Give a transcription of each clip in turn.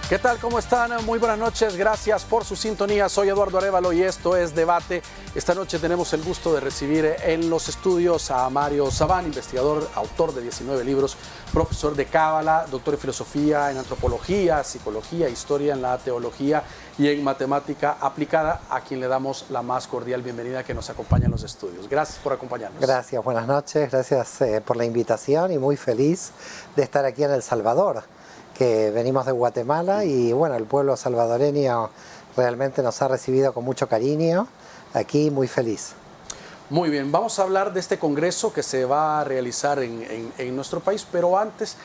¿Qué tal? ¿Cómo están? Muy buenas noches. Gracias por su sintonía. Soy Eduardo Arévalo y esto es Debate. Esta noche tenemos el gusto de recibir en los estudios a Mario Sabán, investigador, autor de 19 libros, profesor de Cábala, doctor en filosofía, en antropología, psicología, historia, en la teología y en matemática aplicada, a quien le damos la más cordial bienvenida que nos acompaña en los estudios. Gracias por acompañarnos. Gracias, buenas noches. Gracias por la invitación y muy feliz de estar aquí en El Salvador, que venimos de Guatemala y bueno, el pueblo salvadoreño realmente nos ha recibido con mucho cariño, aquí muy feliz. Muy bien, vamos a hablar de este congreso que se va a realizar en nuestro país, pero antes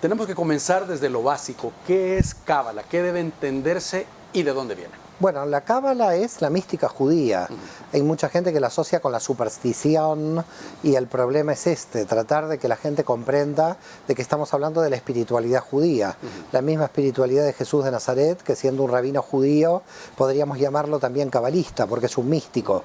tenemos que comenzar desde lo básico. ¿Qué es Cábala? ¿Qué debe entenderse y de dónde viene? Bueno, la Cábala es la mística judía. Hay mucha gente que la asocia con la superstición y el problema es tratar de que la gente comprenda de que estamos hablando de la espiritualidad judía. La misma espiritualidad de Jesús de Nazaret, que siendo un rabino judío, podríamos llamarlo también cabalista, porque es un místico.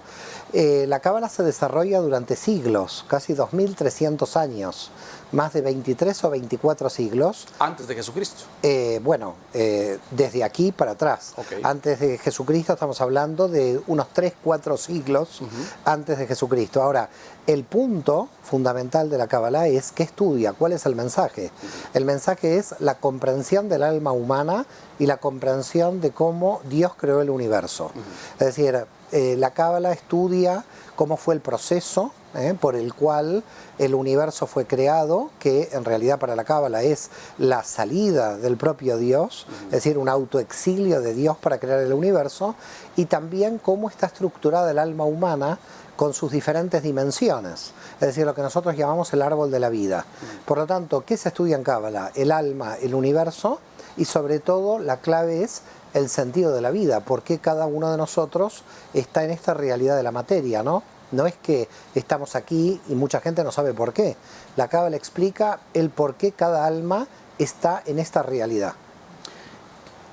La Cábala se desarrolla durante siglos, casi 2300 años, más de 23 o 24 siglos. ¿Antes de Jesucristo? Desde aquí para atrás. Okay. Antes de Jesucristo estamos hablando de unos 3-4 siglos antes de Jesucristo. Ahora, el punto fundamental de la Cábala es ¿qué estudia? ¿Cuál es el mensaje? El mensaje es la comprensión del alma humana y la comprensión de cómo Dios creó el universo. Es decir, la Cábala estudia cómo fue el proceso por el cual el universo fue creado, que en realidad para la Cábala es la salida del propio Dios, es decir, un autoexilio de Dios para crear el universo, y también cómo está estructurada el alma humana con sus diferentes dimensiones, es decir, lo que nosotros llamamos el árbol de la vida. Por lo tanto, ¿qué se estudia en Cábala? El alma, el universo, y sobre todo la clave es el sentido de la vida, por qué cada uno de nosotros está en esta realidad de la materia, ¿no? No es que estamos aquí y mucha gente no sabe por qué. La Cábala explica el por qué cada alma está en esta realidad.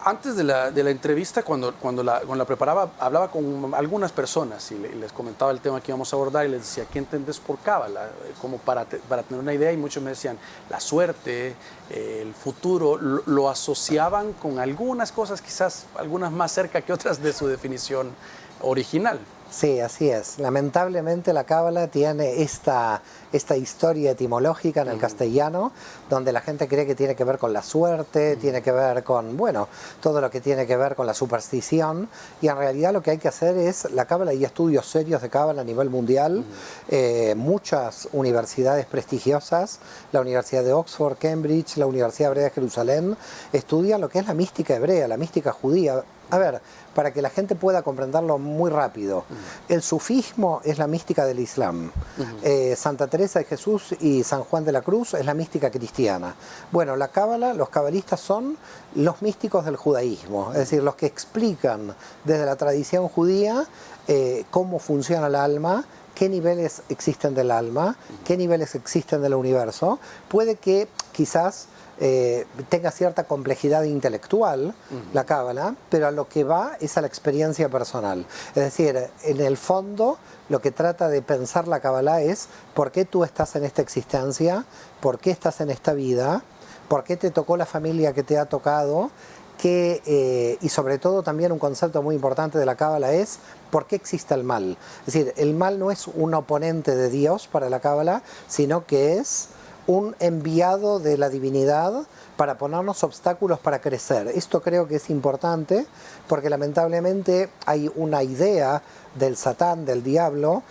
Antes de la entrevista, cuando la preparaba, hablaba con algunas personas y les comentaba el tema que íbamos a abordar y les decía, ¿qué entendés por Cábala? Como para tener una idea, y muchos me decían, la suerte, el futuro, lo asociaban con algunas cosas, quizás algunas más cerca que otras de su definición original. Sí, así es. Lamentablemente la Cábala tiene esta historia etimológica en el castellano, donde la gente cree que tiene que ver con la suerte, tiene que ver con, bueno, todo lo que tiene que ver con la superstición, y en realidad lo que hay que hacer es, la Cábala, hay estudios serios de Cábala a nivel mundial, muchas universidades prestigiosas, la Universidad de Oxford, Cambridge, la Universidad Hebrea de Jerusalén, estudian lo que es la mística hebrea, la mística judía. A ver, para que la gente pueda comprenderlo muy rápido, el sufismo es la mística del Islam, Santa Teresa de Jesús y San Juan de la Cruz es la mística cristiana. Bueno, la Cábala, los cabalistas son los místicos del judaísmo, es decir, los que explican desde la tradición judía cómo funciona el alma, qué niveles existen del alma, qué niveles existen del universo. Puede que quizás tenga cierta complejidad intelectual la Cábala, pero a lo que va es a la experiencia personal. Es decir, en el fondo lo que trata de pensar la Cábala es por qué tú estás en esta existencia, por qué estás en esta vida, por qué te tocó la familia que te ha tocado, y sobre todo también un concepto muy importante de la Cábala es por qué existe el mal. Es decir, el mal no es un oponente de Dios para la Cábala, sino que es un enviado de la divinidad para ponernos obstáculos para crecer. Esto creo que es importante porque lamentablemente hay una idea del Satán, del diablo,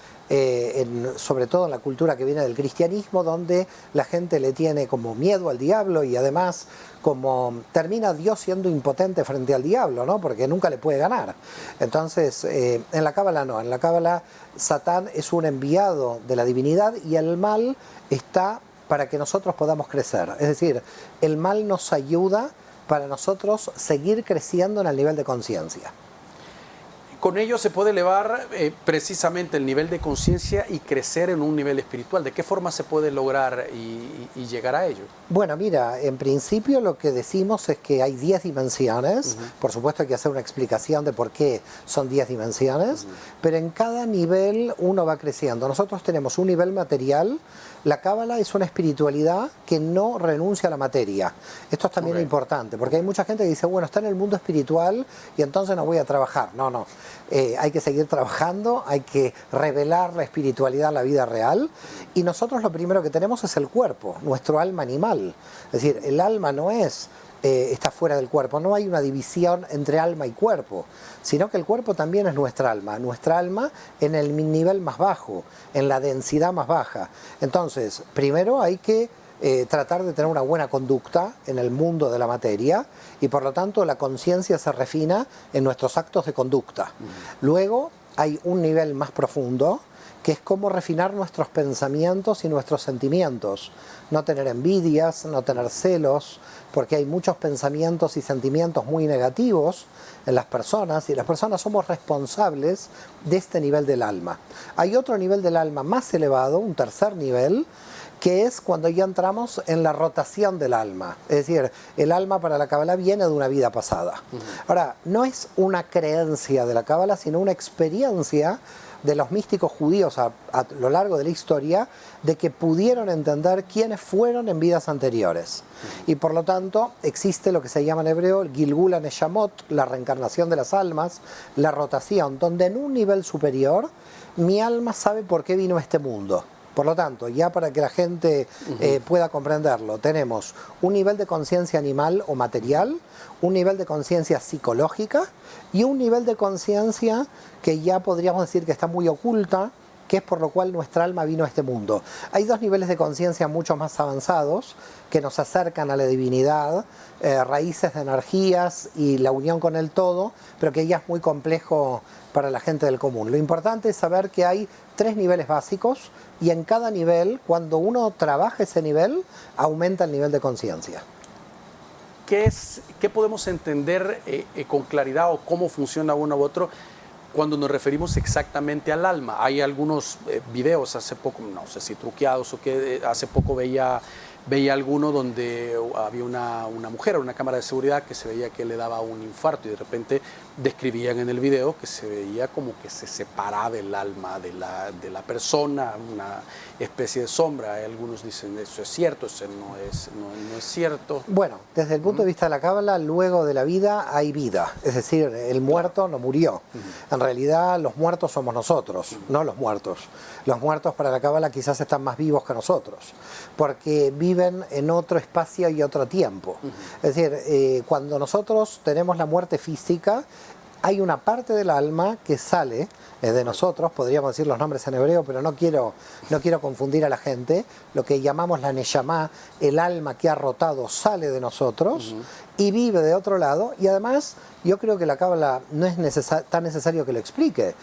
sobre todo en la cultura que viene del cristianismo, donde la gente le tiene como miedo al diablo y además como termina Dios siendo impotente frente al diablo, ¿no? Porque nunca le puede ganar. Entonces, en la Cábala no, en la Cábala Satán es un enviado de la divinidad y el mal está para que nosotros podamos crecer. Es decir, el mal nos ayuda para nosotros seguir creciendo en el nivel de conciencia. Con ello se puede elevar precisamente el nivel de conciencia y crecer en un nivel espiritual. ¿De qué forma se puede lograr y llegar a ello? Bueno, mira, en principio lo que decimos es que hay 10 dimensiones. Por supuesto hay que hacer una explicación de por qué son 10 dimensiones, pero en cada nivel uno va creciendo. Nosotros tenemos un nivel material. La Cábala es una espiritualidad que no renuncia a la materia. Esto es también importante, porque hay mucha gente que dice, bueno, está en el mundo espiritual y entonces no voy a trabajar. No. Hay que seguir trabajando, hay que revelar la espiritualidad en la vida real. Y nosotros lo primero que tenemos es el cuerpo, nuestro alma animal. Es decir, el alma no es... está fuera del cuerpo, no hay una división entre alma y cuerpo, sino que el cuerpo también es nuestra alma en el nivel más bajo, en la densidad más baja. Entonces, primero hay que tratar de tener una buena conducta en el mundo de la materia y por lo tanto la conciencia se refina en nuestros actos de conducta. Luego hay un nivel más profundo, que es cómo refinar nuestros pensamientos y nuestros sentimientos. No tener envidias, no tener celos, porque hay muchos pensamientos y sentimientos muy negativos en las personas y las personas somos responsables de este nivel del alma. Hay otro nivel del alma más elevado, un tercer nivel, que es cuando ya entramos en la rotación del alma. Es decir, el alma para la Cábala viene de una vida pasada. Ahora, no es una creencia de la Cábala, sino una experiencia de los místicos judíos a lo largo de la historia, de que pudieron entender quiénes fueron en vidas anteriores. Y por lo tanto existe lo que se llama en hebreo el Gilgul HaNeshamot, la reencarnación de las almas, la rotación, donde en un nivel superior mi alma sabe por qué vino a este mundo. Por lo tanto, ya para que la gente pueda comprenderlo, tenemos un nivel de conciencia animal o material, un nivel de conciencia psicológica y un nivel de conciencia que ya podríamos decir que está muy oculta, que es por lo cual nuestra alma vino a este mundo. Hay dos niveles de conciencia mucho más avanzados que nos acercan a la divinidad, raíces de energías y la unión con el todo, pero que ya es muy complejo para la gente del común. Lo importante es saber que hay 3 niveles básicos y en cada nivel, cuando uno trabaja ese nivel, aumenta el nivel de conciencia. ¿Qué podemos entender con claridad o cómo funciona uno u otro cuando nos referimos exactamente al alma? Hay algunos videos hace poco, no sé si truqueados o qué, hace poco veía alguno donde había una mujer en una cámara de seguridad que se veía que le daba un infarto y de repente describían en el video que se veía como que se separaba el alma de la persona, una especie de sombra. Algunos dicen eso es cierto, eso no es cierto. Bueno, desde el punto de vista de la Cábala, luego de la vida hay vida, es decir, el muerto no murió. En realidad los muertos somos nosotros, no los muertos. Los muertos para la Cábala quizás están más vivos que nosotros, porque viven en otro espacio y otro tiempo. Es decir, cuando nosotros tenemos la muerte física, hay una parte del alma que sale de nosotros, podríamos decir los nombres en hebreo, pero no quiero confundir a la gente. Lo que llamamos la Neshama, el alma que ha rotado, sale de nosotros y vive de otro lado. Y además, yo creo que la Cábala no es tan necesario que lo explique.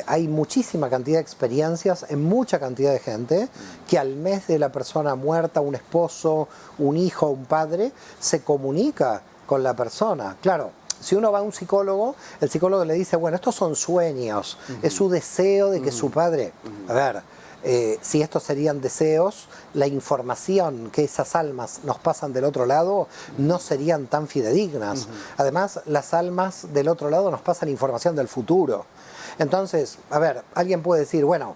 Hay muchísima cantidad de experiencias en mucha cantidad de gente que al mes de la persona muerta, un esposo, un hijo, un padre, se comunica con la persona. Claro, si uno va a un psicólogo, el psicólogo le dice, bueno, estos son sueños, es su deseo de que su padre... A ver, si estos serían deseos, la información que esas almas nos pasan del otro lado no serían tan fidedignas. Además, las almas del otro lado nos pasan información del futuro. Entonces, a ver, alguien puede decir, bueno,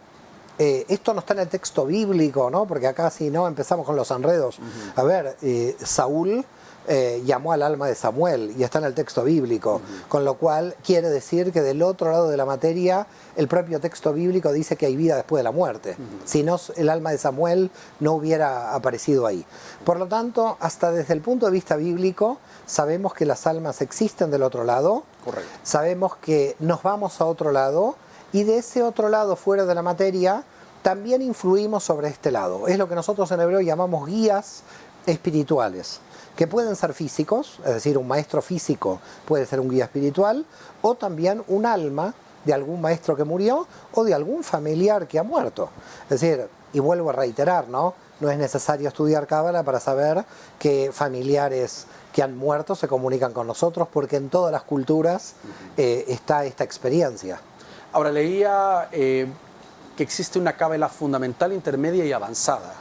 esto no está en el texto bíblico, ¿no? Porque acá si no empezamos con los enredos. A ver, Saúl llamó al alma de Samuel y está en el texto bíblico, con lo cual quiere decir que del otro lado de la materia el propio texto bíblico dice que hay vida después de la muerte. Si no, el alma de Samuel no hubiera aparecido ahí. Por lo tanto, hasta desde el punto de vista bíblico, sabemos que las almas existen del otro lado. Correcto. Sabemos que nos vamos a otro lado y de ese otro lado, fuera de la materia, también influimos sobre este lado. Es lo que nosotros en hebreo llamamos guías espirituales, que pueden ser físicos, es decir, un maestro físico puede ser un guía espiritual, o también un alma de algún maestro que murió o de algún familiar que ha muerto. Es decir, y vuelvo a reiterar, ¿no? no es necesario estudiar cábala para saber que familiares que han muerto se comunican con nosotros, porque en todas las culturas está esta experiencia. Ahora, leía que existe una cábala fundamental, intermedia y avanzada.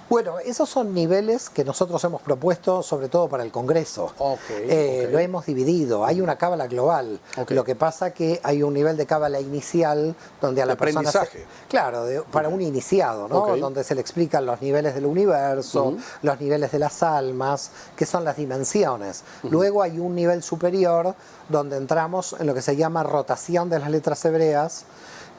Bueno, esos son niveles que nosotros hemos propuesto, sobre todo para el Congreso. Okay. Lo hemos dividido. Hay una cábala global. Lo que pasa que hay un nivel de cábala inicial donde a la persona... Claro, para un iniciado, ¿no? Donde se le explican los niveles del universo, los niveles de las almas, que son las dimensiones. Luego hay un nivel superior donde entramos en lo que se llama rotación de las letras hebreas,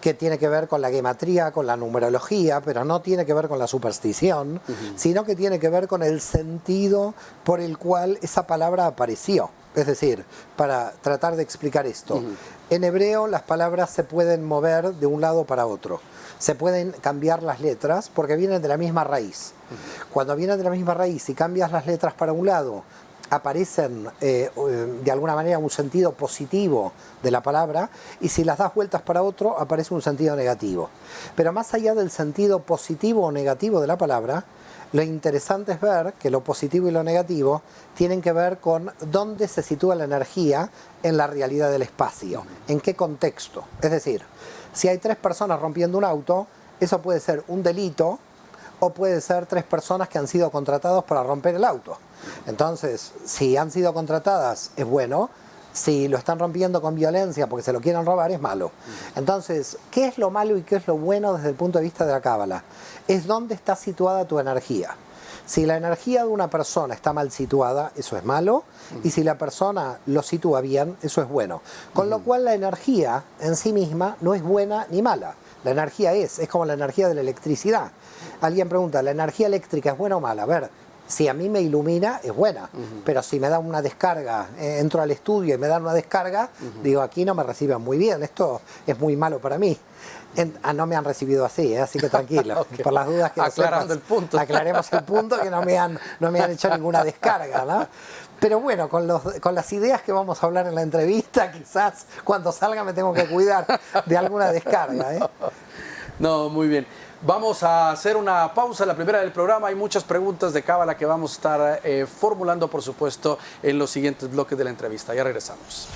que tiene que ver con la gematría, con la numerología, pero no tiene que ver con la superstición, sino que tiene que ver con el sentido por el cual esa palabra apareció. Es decir, para tratar de explicar esto, en hebreo las palabras se pueden mover de un lado para otro. Se pueden cambiar las letras porque vienen de la misma raíz. Cuando vienen de la misma raíz y cambias las letras para un lado, aparecen de alguna manera un sentido positivo de la palabra, y si las das vueltas para otro aparece un sentido negativo. Pero más allá del sentido positivo o negativo de la palabra, lo interesante es ver que lo positivo y lo negativo tienen que ver con dónde se sitúa la energía en la realidad del espacio, en qué contexto. Es decir, si hay 3 personas rompiendo un auto, eso puede ser un delito o puede ser 3 personas que han sido contratados para romper el auto. Entonces, si han sido contratadas, es bueno. Si lo están rompiendo con violencia porque se lo quieren robar, es malo. Entonces, ¿qué es lo malo y qué es lo bueno desde el punto de vista de la cábala? Es dónde está situada tu energía. Si la energía de una persona está mal situada, eso es malo. Y si la persona lo sitúa bien, eso es bueno. Con lo cual la energía en sí misma no es buena ni mala. La energía es como la energía de la electricidad. Alguien pregunta, ¿la energía eléctrica es buena o mala? A ver, si a mí me ilumina, es buena. Pero si me dan una descarga, entro al estudio y me dan una descarga, digo, aquí no me reciben muy bien, esto es muy malo para mí. No me han recibido así, así que tranquilo. Por las dudas que aclarando el punto. Aclaremos el punto, que no me han hecho ninguna descarga, ¿no? Pero bueno, con las ideas que vamos a hablar en la entrevista, quizás cuando salga me tengo que cuidar de alguna descarga. No, muy bien. Vamos a hacer una pausa, la primera del programa. Hay muchas preguntas de cábala que vamos a estar formulando, por supuesto, en los siguientes bloques de la entrevista. Ya regresamos.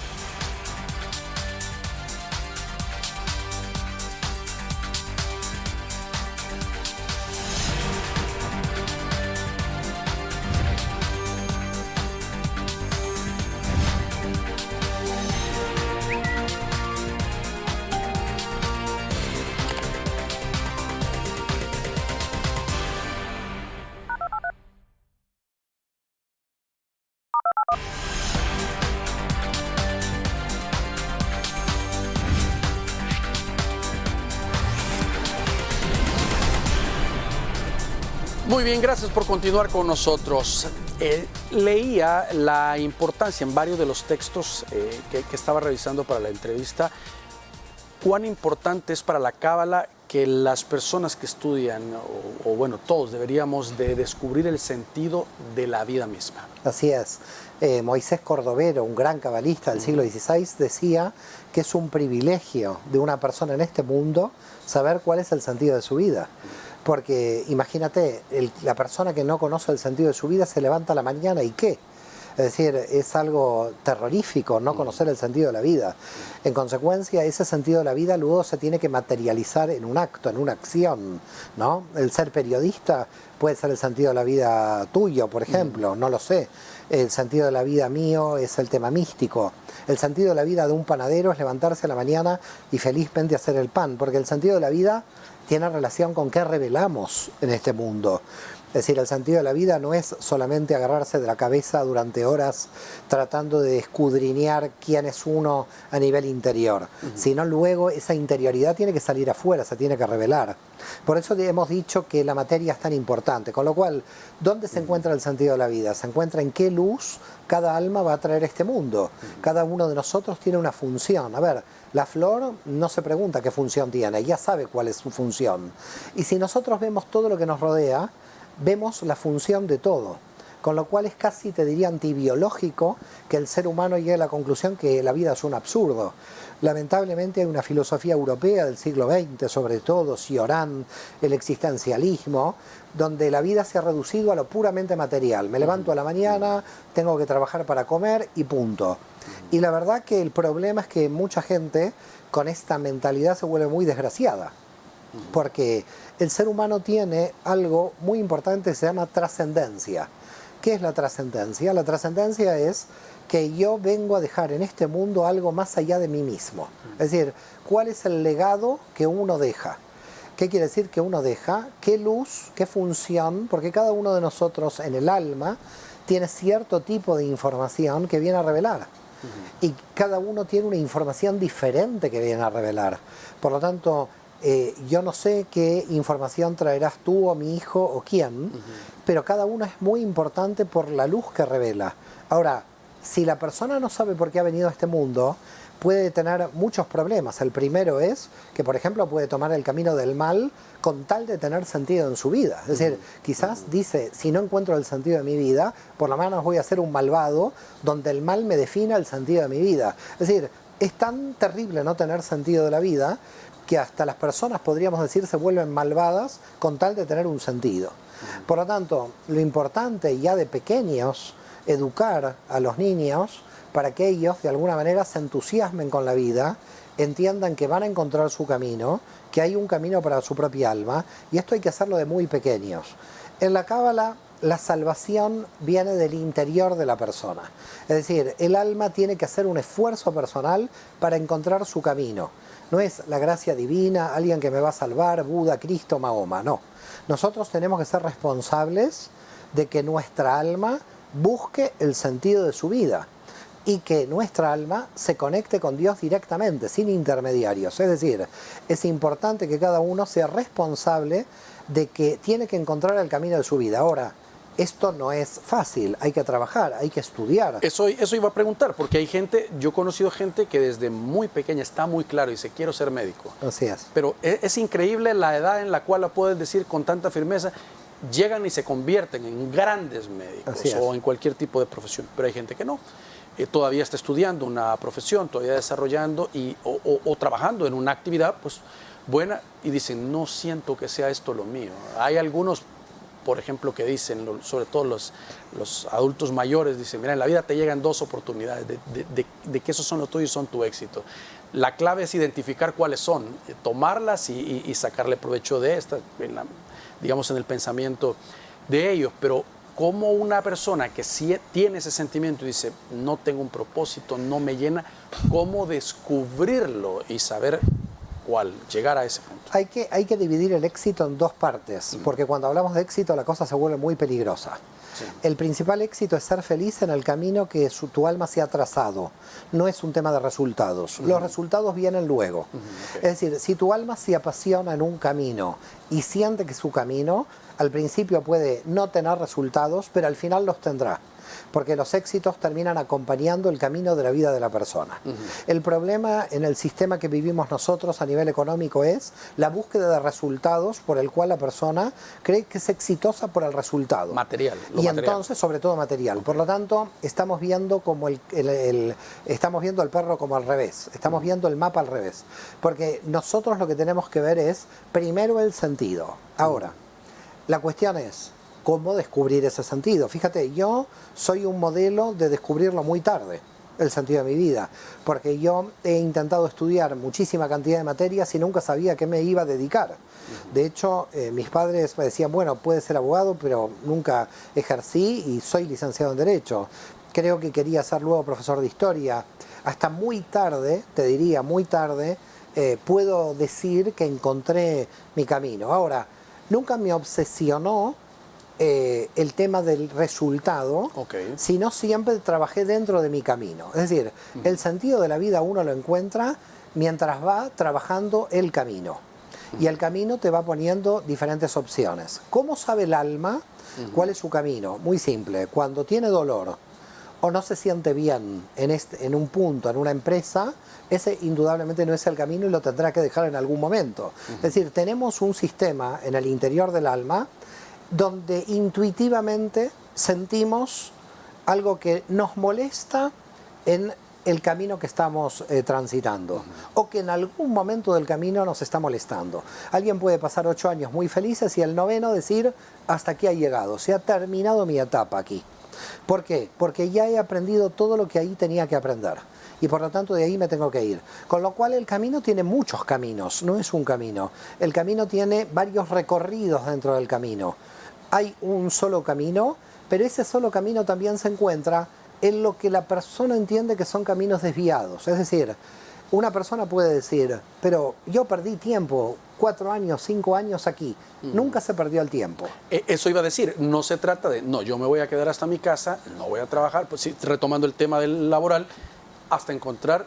Muy bien, gracias por continuar con nosotros. Leía la importancia en varios de los textos que estaba revisando para la entrevista, cuán importante es para la cábala que las personas que estudian, o bueno, todos deberíamos de descubrir el sentido de la vida misma. Así es. Moisés Cordovero, un gran cabalista del siglo XVI, decía que es un privilegio de una persona en este mundo saber cuál es el sentido de su vida. Porque imagínate, la persona que no conoce el sentido de su vida se levanta a la mañana y ¿qué? Es decir, es algo terrorífico no conocer el sentido de la vida. En consecuencia, ese sentido de la vida luego se tiene que materializar en un acto, en una acción, ¿no? El ser periodista puede ser el sentido de la vida tuyo, por ejemplo, no lo sé. El sentido de la vida mío es el tema místico. El sentido de la vida de un panadero es levantarse a la mañana y felizmente hacer el pan, porque el sentido de la vida tiene relación con qué revelamos en este mundo. Es decir, el sentido de la vida no es solamente agarrarse de la cabeza durante horas tratando de escudriñar quién es uno a nivel interior, sino luego esa interioridad tiene que salir afuera, se tiene que revelar. Por eso hemos dicho que la materia es tan importante, con lo cual, ¿dónde se encuentra el sentido de la vida? Se encuentra en qué luz cada alma va a traer a este mundo. Cada uno de nosotros tiene una función. A ver, la flor no se pregunta qué función tiene, ya sabe cuál es su función. Y si nosotros vemos todo lo que nos rodea, vemos la función de todo. con lo cual es casi, te diría, antibiológico que el ser humano llegue a la conclusión que la vida es un absurdo. Lamentablemente hay una filosofía europea del siglo XX, sobre todo Cioran, el existencialismo, donde la vida se ha reducido a lo puramente material. Me levanto a la mañana, tengo que trabajar para comer y punto. Y la verdad que el problema es que mucha gente con esta mentalidad se vuelve muy desgraciada, porque el ser humano tiene algo muy importante que se llama trascendencia. ¿Qué es la trascendencia? La trascendencia es que yo vengo a dejar en este mundo algo más allá de mí mismo. Es decir, ¿cuál es el legado que uno deja? ¿Qué quiere decir que uno deja? ¿Qué luz? ¿Qué función? Porque cada uno de nosotros en el alma tiene cierto tipo de información que viene a revelar. Y cada uno tiene una información diferente que viene a revelar. Por lo tanto, yo no sé qué información traerás tú o mi hijo o quién, pero cada uno es muy importante por la luz que revela. Ahora, si la persona no sabe por qué ha venido a este mundo, puede tener muchos problemas. El primero es que, por ejemplo, puede tomar el camino del mal con tal de tener sentido en su vida. Es decir, quizás dice, si no encuentro el sentido de mi vida, por lo menos voy a ser un malvado donde el mal me defina el sentido de mi vida. Es decir, es tan terrible no tener sentido de la vida que hasta las personas, podríamos decir, se vuelven malvadas con tal de tener un sentido. Por lo tanto, lo importante ya de pequeños, educar a los niños para que ellos de alguna manera se entusiasmen con la vida, entiendan que van a encontrar su camino, que hay un camino para su propia alma, y esto hay que hacerlo de muy pequeños. En la Cábala, la salvación viene del interior de la persona. Es decir, el alma tiene que hacer un esfuerzo personal para encontrar su camino. No es la gracia divina, alguien que me va a salvar, Buda, Cristo, Mahoma, no. Nosotros tenemos que ser responsables de que nuestra alma busque el sentido de su vida y que nuestra alma se conecte con Dios directamente, sin intermediarios. Es decir, es importante que cada uno sea responsable de que tiene que encontrar el camino de su vida. Ahora, esto no es fácil, hay que trabajar, hay que estudiar. Eso iba a preguntar, porque hay gente, yo he conocido gente que desde muy pequeña está muy claro y dice, quiero ser médico. Así es. Pero es increíble la edad en la cual la puedes decir con tanta firmeza, llegan y se convierten en grandes médicos o en cualquier tipo de profesión. Pero hay gente que no. Todavía está estudiando una profesión, todavía desarrollando o trabajando en una actividad pues buena y dicen, no siento que sea esto lo mío. Hay algunos, por ejemplo, que dicen, sobre todo los adultos mayores, dicen, mira, en la vida te llegan dos oportunidades, de que esos son los tuyos, son tu éxito. La clave es identificar cuáles son, tomarlas y sacarle provecho de estas, digamos, en el pensamiento de ellos. Pero como una persona que sí tiene ese sentimiento y dice, no tengo un propósito, no me llena, ¿cómo descubrirlo y saber cuál, llegar a ese punto? Hay que dividir el éxito en dos partes, porque cuando hablamos de éxito la cosa se vuelve muy peligrosa. Sí. El principal éxito es ser feliz en el camino que tu alma se ha trazado. No es un tema de resultados. Los resultados vienen luego. Es decir, si tu alma se apasiona en un camino y siente que su camino, al principio puede no tener resultados, pero al final los tendrá. Porque los éxitos terminan acompañando el camino de la vida de la persona. El problema en el sistema que vivimos nosotros a nivel económico es la búsqueda de resultados por el cual la persona cree que es exitosa por el resultado. Material. Y entonces, sobre todo material. Por lo tanto, estamos viendo como estamos viendo al perro como al revés. Estamos viendo el mapa al revés. Porque nosotros lo que tenemos que ver es primero el sentido. Ahora, la cuestión es cómo descubrir ese sentido. Fíjate, yo soy un modelo de descubrirlo muy tarde, el sentido de mi vida, porque yo he intentado estudiar muchísima cantidad de materias y nunca sabía a qué me iba a dedicar. De hecho, mis padres me decían, bueno, puedes ser abogado, pero nunca ejercí y soy licenciado en Derecho. Creo que quería ser luego profesor de Historia. Hasta muy tarde, te diría, muy tarde, puedo decir que encontré mi camino. Ahora, nunca me obsesionó el tema del resultado, sino siempre trabajé dentro de mi camino. Es decir, el sentido de la vida uno lo encuentra mientras va trabajando el camino. Y el camino te va poniendo diferentes opciones. ¿Cómo sabe el alma cuál es su camino? Muy simple. Cuando tiene dolor o no se siente bien en un punto, en una empresa, ese indudablemente no es el camino y lo tendrá que dejar en algún momento. Es decir, tenemos un sistema en el interior del alma donde intuitivamente sentimos algo que nos molesta en el camino que estamos transitando, o que en algún momento del camino nos está molestando. Alguien puede pasar 8 años muy felices y el 9º decir, hasta aquí ha llegado, se ha terminado mi etapa aquí. ¿Por qué? Porque ya he aprendido todo lo que ahí tenía que aprender y por lo tanto de ahí me tengo que ir. Con lo cual el camino tiene muchos caminos, no es un camino. El camino tiene varios recorridos dentro del camino. Hay un solo camino, pero ese solo camino también se encuentra en lo que la persona entiende que son caminos desviados. Es decir, una persona puede decir, pero yo perdí tiempo, 4 años, 5 años aquí. Nunca se perdió el tiempo. Eso iba a decir, no se trata de, no, yo me voy a quedar hasta mi casa, no voy a trabajar, pues sí, retomando el tema del laboral, hasta encontrar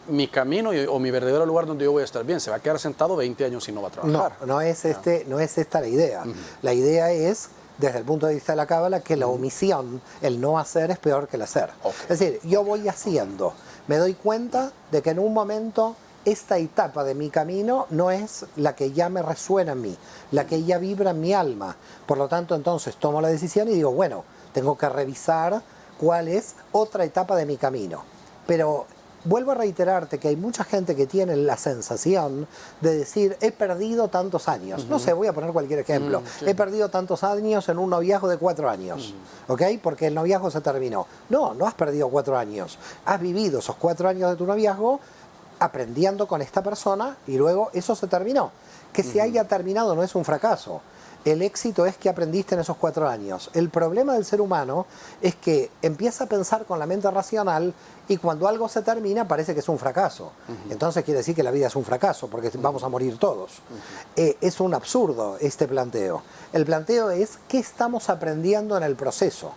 mi camino o mi verdadero lugar donde yo voy a estar bien. Se va a quedar sentado 20 años y no va a trabajar. No es esta la idea. La idea es, desde el punto de vista de la cábala, que la omisión, el no hacer, es peor que el hacer. Es decir, yo voy haciendo, me doy cuenta de que en un momento esta etapa de mi camino no es la que ya me resuena en mí, la que ya vibra en mi alma. Por lo tanto, entonces tomo la decisión y digo, bueno, tengo que revisar cuál es otra etapa de mi camino. Pero vuelvo a reiterarte que hay mucha gente que tiene la sensación de decir, he perdido tantos años. No sé, voy a poner cualquier ejemplo. Sí. He perdido tantos años en un noviazgo de 4 años, ¿ok? Porque el noviazgo se terminó. No, no has perdido 4 años. Has vivido esos 4 años de tu noviazgo aprendiendo con esta persona y luego eso se terminó. Que se haya terminado no es un fracaso. El éxito es que aprendiste en esos 4 años. El problema del ser humano es que empieza a pensar con la mente racional y cuando algo se termina parece que es un fracaso. Entonces quiere decir que la vida es un fracaso porque vamos a morir todos. Es un absurdo este planteo. El planteo es qué estamos aprendiendo en el proceso.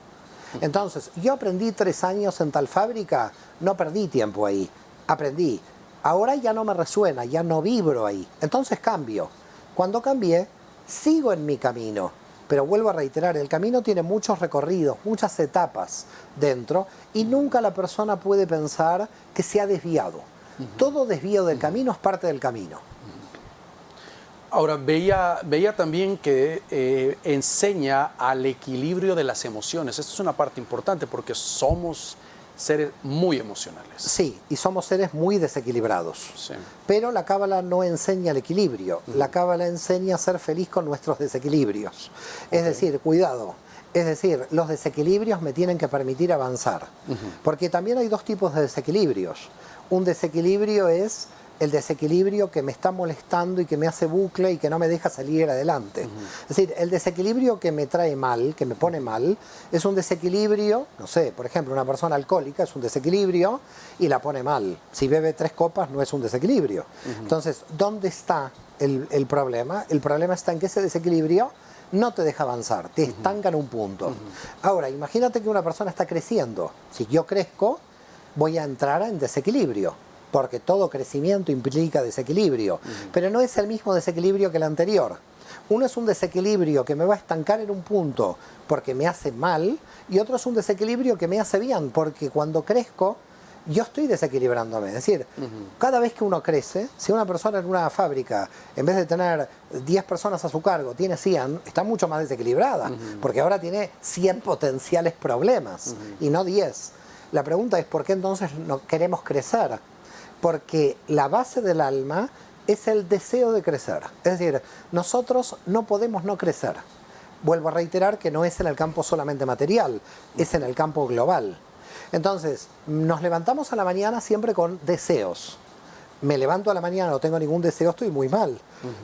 Entonces, yo aprendí 3 años en tal fábrica, no perdí tiempo ahí. Aprendí. Ahora ya no me resuena, ya no vibro ahí. Entonces cambio. Cuando cambié, sigo en mi camino, pero vuelvo a reiterar, el camino tiene muchos recorridos, muchas etapas dentro y nunca la persona puede pensar que se ha desviado. Todo desvío del camino es parte del camino. Ahora, veía también que enseña al equilibrio de las emociones. Esto es una parte importante porque somos seres muy emocionales. Sí, y somos seres muy desequilibrados. Sí. Pero la cábala no enseña el equilibrio. La cábala enseña a ser feliz con nuestros desequilibrios. Es decir, cuidado. Es decir, los desequilibrios me tienen que permitir avanzar. Porque también hay 2 tipos de desequilibrios. Un desequilibrio es el desequilibrio que me está molestando y que me hace bucle y que no me deja salir adelante. Es decir, el desequilibrio que me trae mal, que me pone mal, es un desequilibrio, no sé, por ejemplo, una persona alcohólica es un desequilibrio y la pone mal. Si bebe 3 copas no es un desequilibrio. Entonces, ¿dónde está el problema? El problema está en que ese desequilibrio no te deja avanzar, te estanca en un punto. Ahora, imagínate que una persona está creciendo. Si yo crezco, voy a entrar en desequilibrio, porque todo crecimiento implica desequilibrio, pero no es el mismo desequilibrio que el anterior. Uno es un desequilibrio que me va a estancar en un punto porque me hace mal, y otro es un desequilibrio que me hace bien, porque cuando crezco, yo estoy desequilibrándome. Es decir, cada vez que uno crece, si una persona en una fábrica, en vez de tener 10 personas a su cargo, tiene 100, está mucho más desequilibrada, porque ahora tiene 100 potenciales problemas, y no 10. La pregunta es, ¿por qué entonces no queremos crecer? Porque la base del alma es el deseo de crecer. Es decir, nosotros no podemos no crecer. Vuelvo a reiterar que no es en el campo solamente material, es en el campo global. Entonces, nos levantamos a la mañana siempre con deseos. Me levanto a la mañana, no tengo ningún deseo, estoy muy mal.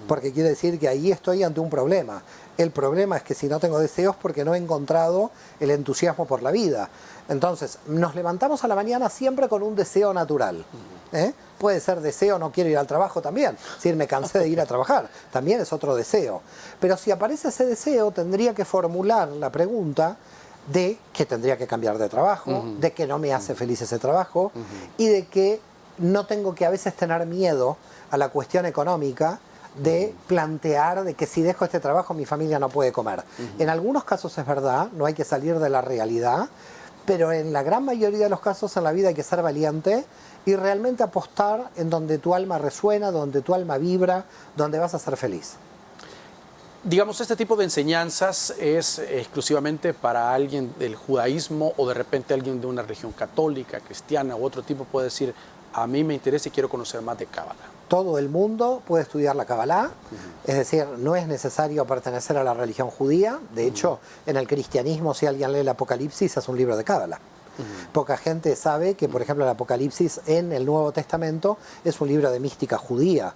Porque quiere decir que ahí estoy ante un problema. El problema es que si no tengo deseos porque no he encontrado el entusiasmo por la vida. Entonces, nos levantamos a la mañana siempre con un deseo natural. Puede ser deseo, no quiero ir al trabajo también. Es decir, me cansé de ir a trabajar. También es otro deseo. Pero si aparece ese deseo, tendría que formular la pregunta de que tendría que cambiar de trabajo, de que no me hace feliz ese trabajo y de que no tengo que a veces tener miedo a la cuestión económica de plantear de que si dejo este trabajo mi familia no puede comer. En algunos casos es verdad, no hay que salir de la realidad, pero en la gran mayoría de los casos en la vida hay que ser valiente y realmente apostar en donde tu alma resuena, donde tu alma vibra, donde vas a ser feliz. Digamos, este tipo de enseñanzas es exclusivamente para alguien del judaísmo o de repente alguien de una religión católica, cristiana u otro tipo puede decir, a mí me interesa y quiero conocer más de Cábala. Todo el mundo puede estudiar la Kabbalah, es decir, no es necesario pertenecer a la religión judía. De hecho, en el cristianismo, si alguien lee el Apocalipsis, es un libro de Kabbalah. Poca gente sabe que, por ejemplo, el Apocalipsis en el Nuevo Testamento es un libro de mística judía.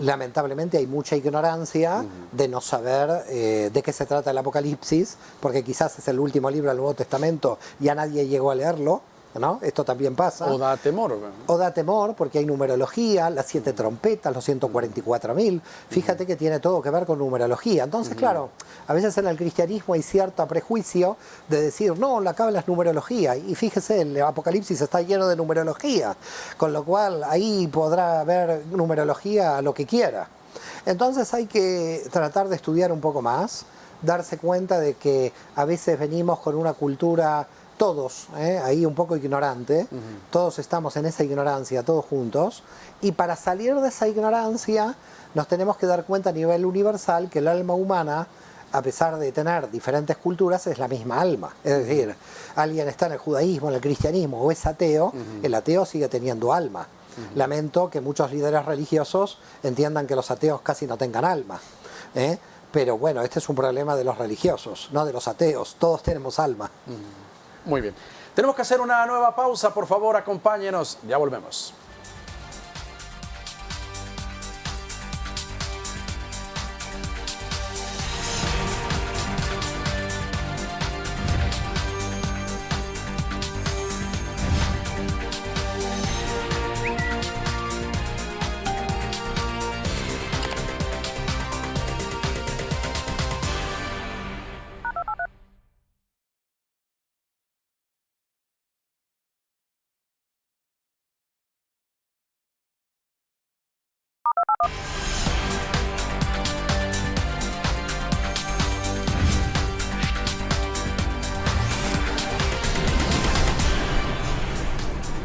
Lamentablemente hay mucha ignorancia de no saber de qué se trata el Apocalipsis, porque quizás es el último libro del Nuevo Testamento, ya nadie llegó a leerlo, ¿no? Esto también pasa. O da temor. O da temor porque hay numerología, las 7 trompetas, los 144.000. Fíjate que tiene todo que ver con numerología. Entonces, claro, a veces en el cristianismo hay cierto prejuicio de decir, no, la Cábala es numerología. Y fíjese, el Apocalipsis está lleno de numerología, con lo cual ahí podrá ver numerología lo que quiera. Entonces hay que tratar de estudiar un poco más, darse cuenta de que a veces venimos con una cultura... Todos, ahí un poco ignorante, todos estamos en esa ignorancia, todos juntos, y para salir de esa ignorancia nos tenemos que dar cuenta a nivel universal que el alma humana, a pesar de tener diferentes culturas, es la misma alma. Es decir, alguien está en el judaísmo, en el cristianismo o es ateo, el ateo sigue teniendo alma. Lamento que muchos líderes religiosos entiendan que los ateos casi no tengan alma. Pero bueno, este es un problema de los religiosos, no de los ateos, todos tenemos alma. Muy bien. Tenemos que hacer una nueva pausa, por favor, acompáñenos. Ya volvemos.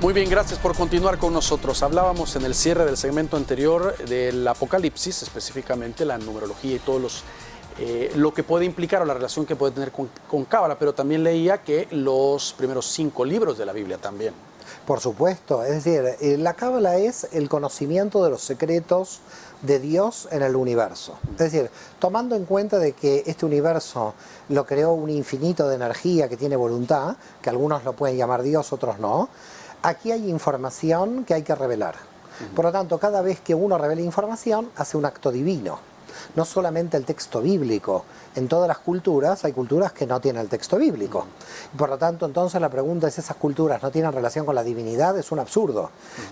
Muy bien, gracias por continuar con nosotros. Hablábamos en el cierre del segmento anterior del Apocalipsis, específicamente la numerología y todos lo que puede implicar o la relación que puede tener con Cábala, pero también leía que los primeros 5 libros de la Biblia también. Por supuesto, es decir, la Cábala es el conocimiento de los secretos de Dios en el universo. Es decir, tomando en cuenta de que este universo lo creó un infinito de energía que tiene voluntad, que algunos lo pueden llamar Dios, otros no, aquí hay información que hay que revelar. Por lo tanto, cada vez que uno revela información, hace un acto divino. No solamente el texto bíblico. En todas las culturas hay culturas que no tienen el texto bíblico. Por lo tanto, entonces la pregunta es, ¿esas culturas no tienen relación con la divinidad? Es un absurdo.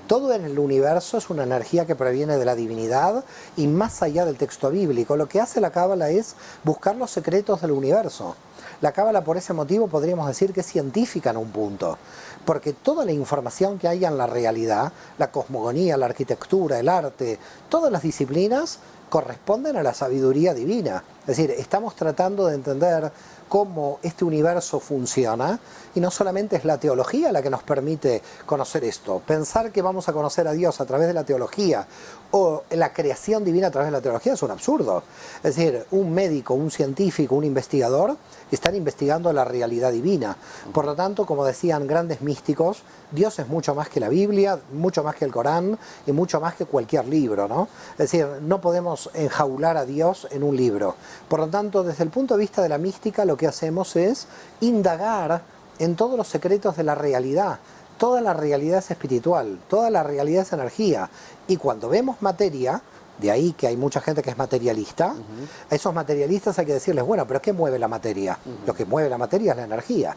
Todo en el universo es una energía que proviene de la divinidad y más allá del texto bíblico. Lo que hace la Cábala es buscar los secretos del universo. La Cábala, por ese motivo, podríamos decir que es científica en un punto, porque toda la información que hay en la realidad, la cosmogonía, la arquitectura, el arte, todas las disciplinas corresponden a la sabiduría divina. Es decir, estamos tratando de entender cómo este universo funciona y no solamente es la teología la que nos permite conocer esto. Pensar que vamos a conocer a Dios a través de la teología o la creación divina a través de la teología es un absurdo. Es decir, un médico, un científico, un investigador están investigando la realidad divina. Por lo tanto, como decían grandes místicos, Dios es mucho más que la Biblia, mucho más que el Corán y mucho más que cualquier libro, ¿no? Es decir, no podemos enjaular a Dios en un libro. Por lo tanto, desde el punto de vista de la mística, lo que hacemos es indagar en todos los secretos de la realidad. Toda la realidad es espiritual, toda la realidad es energía. Y cuando vemos materia, de ahí que hay mucha gente que es materialista, a esos materialistas hay que decirles, bueno, pero ¿qué mueve la materia? Lo que mueve la materia es la energía.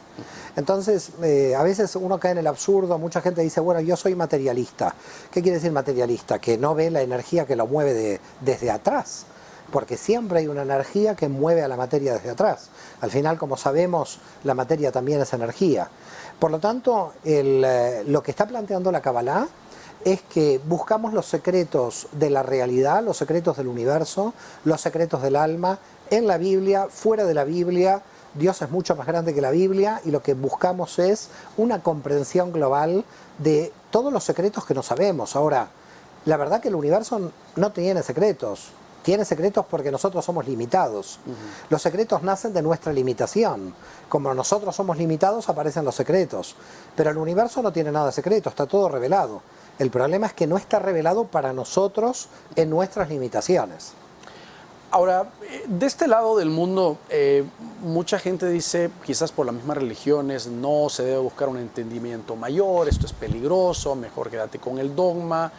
Entonces, a veces uno cae en el absurdo, mucha gente dice, bueno, yo soy materialista. ¿Qué quiere decir materialista? Que no ve la energía que lo mueve desde atrás. Porque siempre hay una energía que mueve a la materia desde atrás. Al final, como sabemos, la materia también es energía. Por lo tanto, lo que está planteando la Kabbalah es que buscamos los secretos de la realidad, los secretos del universo, los secretos del alma, en la Biblia, fuera de la Biblia. Dios es mucho más grande que la Biblia y lo que buscamos es una comprensión global de todos los secretos que no sabemos. Ahora, la verdad que el universo no tiene secretos. Tiene secretos porque nosotros somos limitados. Los secretos nacen de nuestra limitación. Como nosotros somos limitados, aparecen los secretos. Pero el universo no tiene nada secreto, está todo revelado. El problema es que no está revelado para nosotros en nuestras limitaciones. Ahora, de este lado del mundo, mucha gente dice, quizás por las mismas religiones, no se debe buscar un entendimiento mayor, esto es peligroso, mejor quédate con el dogma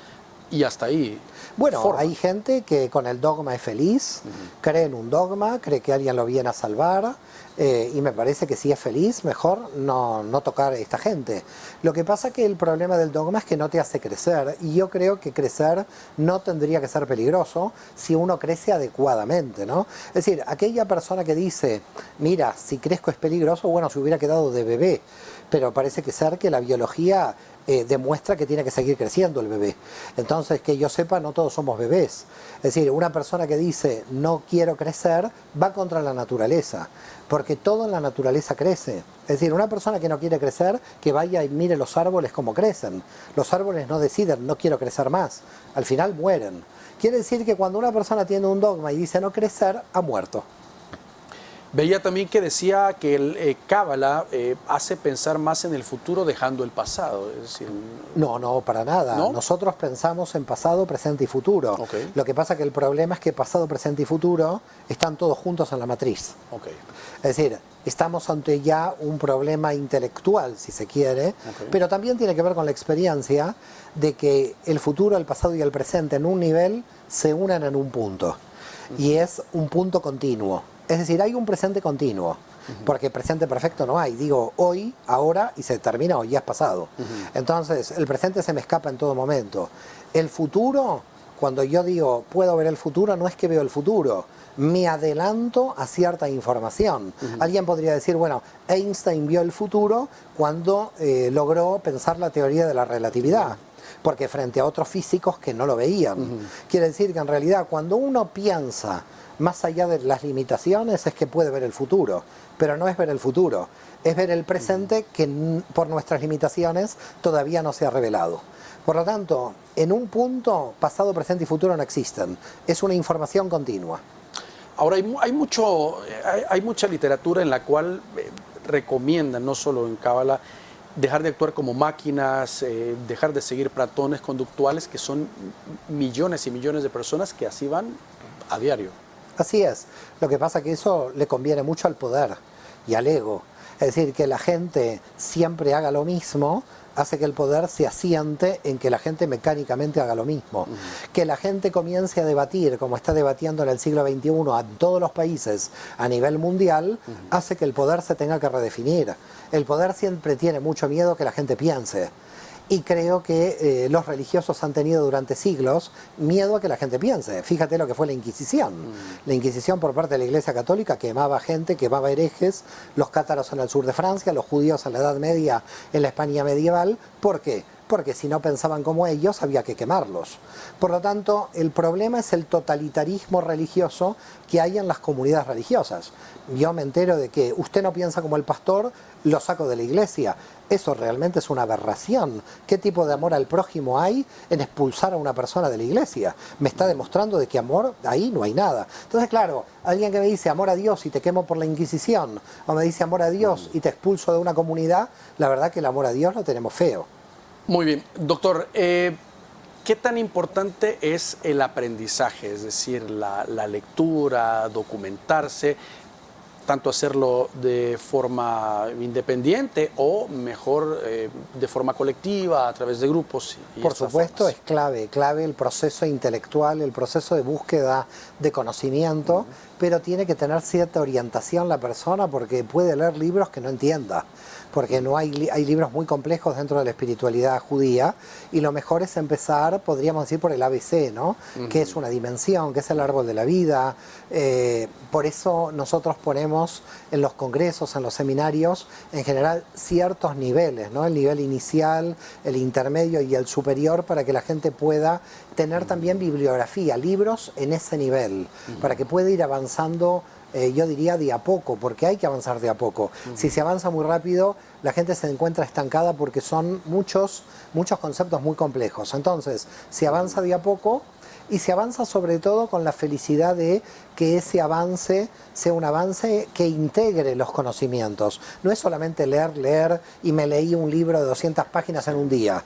y hasta ahí. Bueno, hay gente que con el dogma es feliz, cree en un dogma, cree que alguien lo viene a salvar, y me parece que si es feliz, mejor no tocar a esta gente. Lo que pasa que el problema del dogma es que no te hace crecer, y yo creo que crecer no tendría que ser peligroso si uno crece adecuadamente, ¿no? Es decir, aquella persona que dice, mira, si crezco es peligroso, bueno, se hubiera quedado de bebé, pero parece que ser que la biología demuestra que tiene que seguir creciendo el bebé. Entonces, que yo sepa, no todos somos bebés. Es decir, una persona que dice no quiero crecer va contra la naturaleza, porque todo en la naturaleza crece. Es decir, una persona que no quiere crecer, que vaya y mire los árboles como crecen. Los árboles no deciden no quiero crecer más, al final mueren. Quiere decir que cuando una persona tiene un dogma y dice no crecer, ha muerto. Veía también que decía que el Cábala hace pensar más en el futuro dejando el pasado. Es decir, no, para nada. ¿No? Nosotros pensamos en pasado, presente y futuro. Okay. Lo que pasa que el problema es que pasado, presente y futuro están todos juntos en la matriz. Okay. Es decir, estamos ante ya un problema intelectual, si se quiere, pero también tiene que ver con la experiencia de que el futuro, el pasado y el presente en un nivel se unen en un punto. Y es un punto continuo. Es decir, hay un presente continuo, porque presente perfecto no hay. Digo, hoy, ahora, y se termina hoy, ya es pasado. Entonces, el presente se me escapa en todo momento. El futuro, cuando yo digo, puedo ver el futuro, no es que veo el futuro. Me adelanto a cierta información. Alguien podría decir, bueno, Einstein vio el futuro cuando logró pensar la teoría de la relatividad. Porque frente a otros físicos que no lo veían. Quiere decir que en realidad cuando uno piensa más allá de las limitaciones es que puede ver el futuro, pero no es ver el futuro, es ver el presente que por nuestras limitaciones todavía no se ha revelado. Por lo tanto, en un punto, pasado, presente y futuro no existen, es una información continua. Ahora, hay mucha literatura en la cual recomiendan, no solo en Cábala, dejar de actuar como máquinas, dejar de seguir patrones conductuales, que son millones y millones de personas que así van a diario. Así es. Lo que pasa es que eso le conviene mucho al poder y al ego. Es decir, que la gente siempre haga lo mismo hace que el poder se asiente en que la gente mecánicamente haga lo mismo. Que la gente comience a debatir, como está debatiendo en el siglo XXI en todos los países a nivel mundial, hace que el poder se tenga que redefinir. El poder siempre tiene mucho miedo que la gente piense. Y creo que los religiosos han tenido durante siglos miedo a que la gente piense. Fíjate lo que fue la Inquisición. La Inquisición por parte de la Iglesia Católica quemaba gente, quemaba herejes, los cátaros en el sur de Francia, los judíos en la Edad Media en la España medieval. ¿Por qué? Porque si no pensaban como ellos había que quemarlos. Por lo tanto, el problema es el totalitarismo religioso que hay en las comunidades religiosas. Yo me entero de que usted no piensa como el pastor, lo saco de la iglesia. Eso realmente es una aberración. ¿Qué tipo de amor al prójimo hay en expulsar a una persona de la iglesia? Me está demostrando de que amor, ahí no hay nada. Entonces, claro, alguien que me dice amor a Dios y te quemo por la Inquisición, o me dice amor a Dios y te expulso de una comunidad, la verdad que el amor a Dios lo tenemos feo. Muy bien. Doctor, ¿qué tan importante es el aprendizaje? Es decir, la lectura, documentarse, tanto hacerlo de forma independiente o mejor de forma colectiva, a través de grupos. Por supuesto, es clave el proceso intelectual, el proceso de búsqueda de conocimiento, pero tiene que tener cierta orientación la persona porque puede leer libros que no entienda. Porque no hay libros muy complejos dentro de la espiritualidad judía y lo mejor es empezar, podríamos decir, por el ABC, ¿no? Que es una dimensión, que es el árbol de la vida. Por eso nosotros ponemos en los congresos, en los seminarios, en general ciertos niveles, ¿no? El nivel inicial, el intermedio y el superior para que la gente pueda tener también bibliografía, libros en ese nivel, para que pueda ir avanzando yo diría de a poco, porque hay que avanzar de a poco. Si se avanza muy rápido, la gente se encuentra estancada porque son muchos conceptos muy complejos. Entonces, se avanza de a poco y se avanza sobre todo con la felicidad de que ese avance sea un avance que integre los conocimientos. No es solamente leer y me leí un libro de 200 páginas en un día.